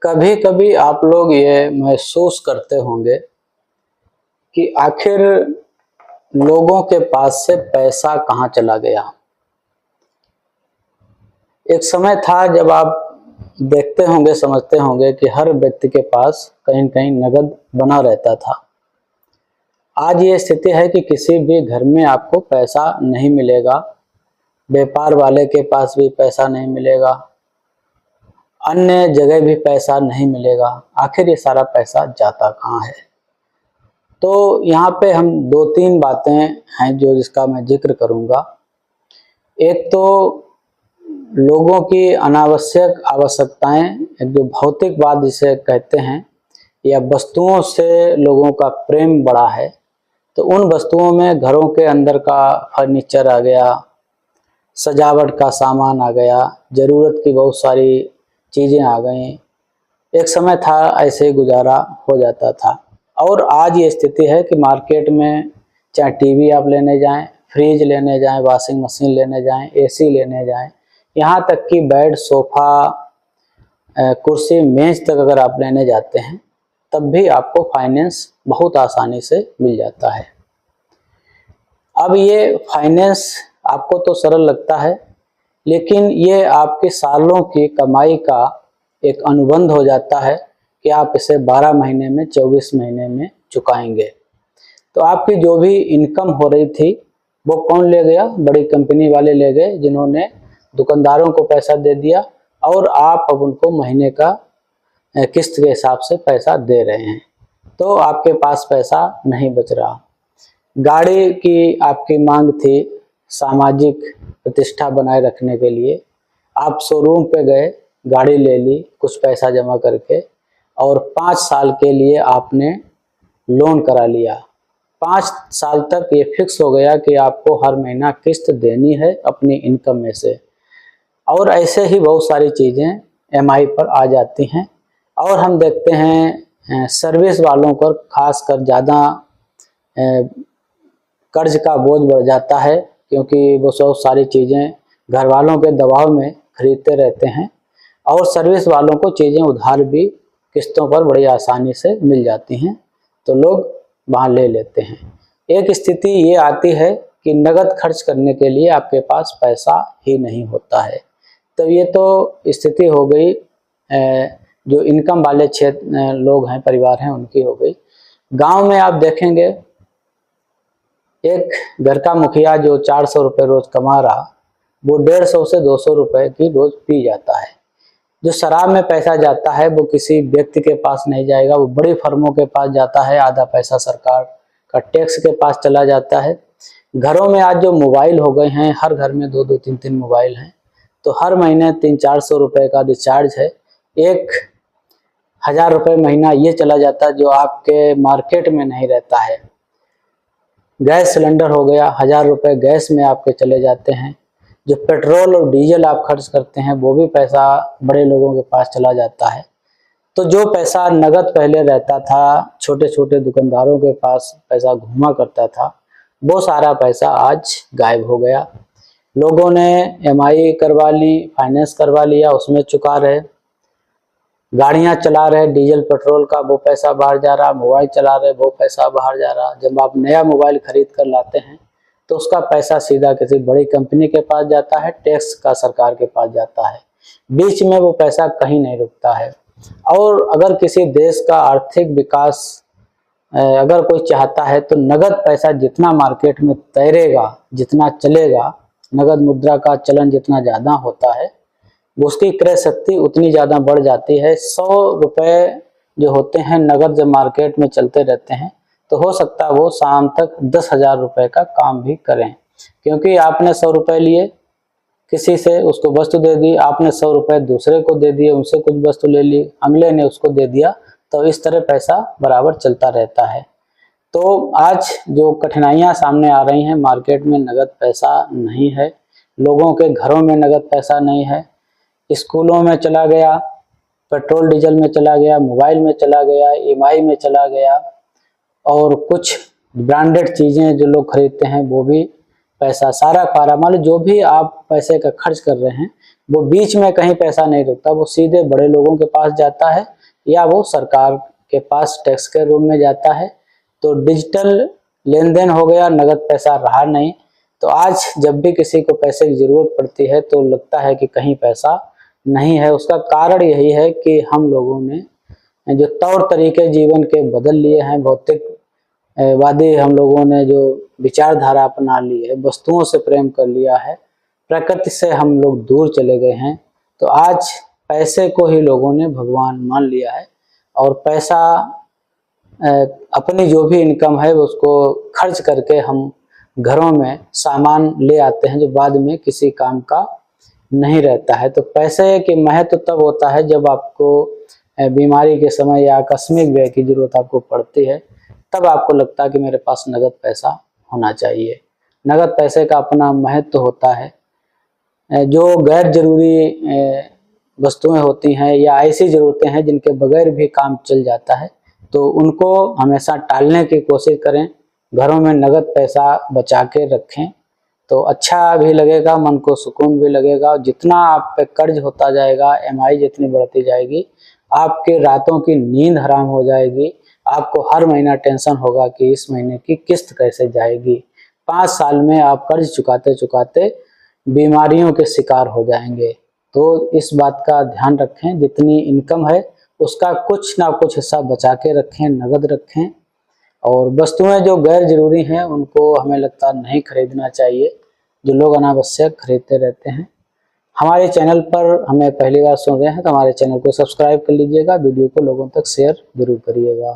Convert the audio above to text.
कभी कभी आप लोग ये महसूस करते होंगे कि आखिर लोगों के पास से पैसा कहाँ चला गया। एक समय था जब आप देखते होंगे, समझते होंगे कि हर व्यक्ति के पास कहीं न कहीं नगद बना रहता था। आज ये स्थिति है कि किसी भी घर में आपको पैसा नहीं मिलेगा, व्यापार वाले के पास भी पैसा नहीं मिलेगा, अन्य जगह भी पैसा नहीं मिलेगा। आखिर ये सारा पैसा जाता कहाँ है? तो यहाँ पे हम दो तीन बातें हैं जिसका मैं जिक्र करूँगा। एक तो लोगों की अनावश्यक आवश्यकताएं, एक जो भौतिकवाद जिसे कहते हैं, या वस्तुओं से लोगों का प्रेम बढ़ा है। तो उन वस्तुओं में घरों के अंदर का फर्नीचर आ गया, सजावट का सामान आ गया, ज़रूरत की बहुत सारी चीज़ें आ गई। एक समय था ऐसे ही गुजारा हो जाता था। और आज ये स्थिति है कि मार्केट में चाहे टीवी आप लेने जाएं, फ्रिज लेने जाएं, वॉशिंग मशीन लेने जाएं, एसी लेने जाएं, यहाँ तक कि बेड, सोफ़ा, कुर्सी, मेज तक अगर आप लेने जाते हैं तब भी आपको फाइनेंस बहुत आसानी से मिल जाता है। अब ये फाइनेंस आपको तो सरल लगता है, लेकिन ये आपके सालों की कमाई का एक अनुबंध हो जाता है कि आप इसे 12 महीने में, 24 महीने में चुकाएंगे। तो आपकी जो भी इनकम हो रही थी वो कौन ले गया? बड़ी कंपनी वाले ले गए, जिन्होंने दुकानदारों को पैसा दे दिया और आप अब उनको महीने का किस्त के हिसाब से पैसा दे रहे हैं। तो आपके पास पैसा नहीं बच रहा। गाड़ी की आपकी मांग थी सामाजिक प्रतिष्ठा बनाए रखने के लिए, आप शोरूम पे गए, गाड़ी ले ली कुछ पैसा जमा करके, और 5 साल के लिए आपने लोन करा लिया। 5 साल तक ये फिक्स हो गया कि आपको हर महीना किस्त देनी है अपनी इनकम में से। और ऐसे ही बहुत सारी चीज़ें EMI पर आ जाती हैं। और हम देखते हैं सर्विस वालों पर खासकर ज़्यादा कर्ज का बोझ बढ़ जाता है, क्योंकि वो बहुत सारी चीज़ें घर वालों के दबाव में खरीदते रहते हैं और सर्विस वालों को चीज़ें उधार भी किस्तों पर बड़ी आसानी से मिल जाती हैं, तो लोग वहाँ ले लेते हैं। एक स्थिति ये आती है कि नगद खर्च करने के लिए आपके पास पैसा ही नहीं होता है। तो ये तो स्थिति हो गई जो इनकम वाले क्षेत्र लोग हैं, परिवार हैं, उनकी हो गई। गांव में आप देखेंगे एक घर का मुखिया जो 400 रुपये रोज कमा रहा, वो 150 से 200 रुपये की रोज पी जाता है। जो शराब में पैसा जाता है वो किसी व्यक्ति के पास नहीं जाएगा, वो बड़ी फर्मों के पास जाता है। आधा पैसा सरकार का टैक्स के पास चला जाता है। घरों में आज जो मोबाइल हो गए हैं, हर घर में 2-2, 3-3 मोबाइल हैं, तो हर महीने 300-400 रुपये का रिचार्ज है। 1000 रुपये महीना ये चला जाता है जो आपके मार्केट में नहीं रहता है। गैस सिलेंडर हो गया, 1000 रुपये गैस में आपके चले जाते हैं। जो पेट्रोल और डीजल आप खर्च करते हैं वो भी पैसा बड़े लोगों के पास चला जाता है। तो जो पैसा नगद पहले रहता था, छोटे छोटे दुकानदारों के पास पैसा घूमा करता था, वो सारा पैसा आज गायब हो गया। लोगों ने EMI करवा ली, फाइनेंस करवा लिया, उसमें चुका रहे। गाड़ियां चला रहे, डीजल पेट्रोल का वो पैसा बाहर जा रहा, मोबाइल चला रहे, वो पैसा बाहर जा रहा। जब आप नया मोबाइल खरीद कर लाते हैं तो उसका पैसा सीधा किसी बड़ी कंपनी के पास जाता है, टैक्स का सरकार के पास जाता है, बीच में वो पैसा कहीं नहीं रुकता है। और अगर किसी देश का आर्थिक विकास अगर कोई चाहता है तो नगद पैसा जितना मार्केट में तैरेगा, जितना चलेगा, नगद मुद्रा का चलन जितना ज़्यादा होता है, उसकी क्रय शक्ति उतनी ज़्यादा बढ़ जाती है। 100 रुपये जो होते हैं नगद जब मार्केट में चलते रहते हैं, तो हो सकता है वो शाम तक 10,000 रुपये का काम भी करें, क्योंकि आपने 100 रुपये लिए किसी से, उसको वस्तु दे दी, आपने 100 रुपये दूसरे को दे दिए, उनसे कुछ वस्तु ले ली, अगले ने उसको दे दिया, तो इस तरह पैसा बराबर चलता रहता है। तो आज जो कठिनाइयाँ सामने आ रही हैं, मार्केट में नगद पैसा नहीं है, लोगों के घरों में नगद पैसा नहीं है, स्कूलों में चला गया, पेट्रोल डीजल में चला गया, मोबाइल में चला गया, EMI में चला गया, और कुछ ब्रांडेड चीज़ें जो लोग खरीदते हैं वो भी पैसा सारा खारा, मान लो जो भी आप पैसे का खर्च कर रहे हैं वो बीच में कहीं पैसा नहीं रुकता, वो सीधे बड़े लोगों के पास जाता है या वो सरकार के पास टैक्स के रूप में जाता है। तो डिजिटल लेन देन हो गया, नगद पैसा रहा नहीं। तो आज जब भी किसी को पैसे की जरूरत पड़ती है तो लगता है कि कहीं पैसा नहीं है। उसका कारण यही है कि हम लोगों ने जो तौर तरीके जीवन के बदल लिए हैं, भौतिक वादी हम लोगों ने जो विचारधारा अपना ली है, वस्तुओं से प्रेम कर लिया है, प्रकृति से हम लोग दूर चले गए हैं। तो आज पैसे को ही लोगों ने भगवान मान लिया है और पैसा अपनी जो भी इनकम है उसको खर्च करके हम घरों में सामान ले आते हैं जो बाद में किसी काम का नहीं रहता है। तो पैसे की महत्व तब होता है जब आपको बीमारी के समय या आकस्मिक व्यय की जरूरत आपको पड़ती है, तब आपको लगता है कि मेरे पास नगद पैसा होना चाहिए। नगद पैसे का अपना महत्व होता है। जो गैर जरूरी वस्तुएं होती हैं या ऐसी ज़रूरतें हैं जिनके बगैर भी काम चल जाता है, तो उनको हमेशा टालने की कोशिश करें। घरों में नगद पैसा बचा के रखें तो अच्छा भी लगेगा, मन को सुकून भी लगेगा। जितना आप पे कर्ज होता जाएगा, EMI जितनी बढ़ती जाएगी, आपके रातों की नींद हराम हो जाएगी। आपको हर महीना टेंशन होगा कि इस महीने की किस्त कैसे जाएगी। 5 साल में आप कर्ज चुकाते चुकाते बीमारियों के शिकार हो जाएंगे। तो इस बात का ध्यान रखें, जितनी इनकम है उसका कुछ ना कुछ हिस्सा बचा के रखें, नगद रखें। और वस्तुएं जो गैर जरूरी हैं उनको हमें लगता नहीं खरीदना चाहिए, जो लोग अनावश्यक खरीदते रहते हैं। हमारे चैनल पर हमें पहली बार सुन रहे हैं तो हमारे चैनल को सब्सक्राइब कर लीजिएगा, वीडियो को लोगों तक शेयर जरूर करिएगा।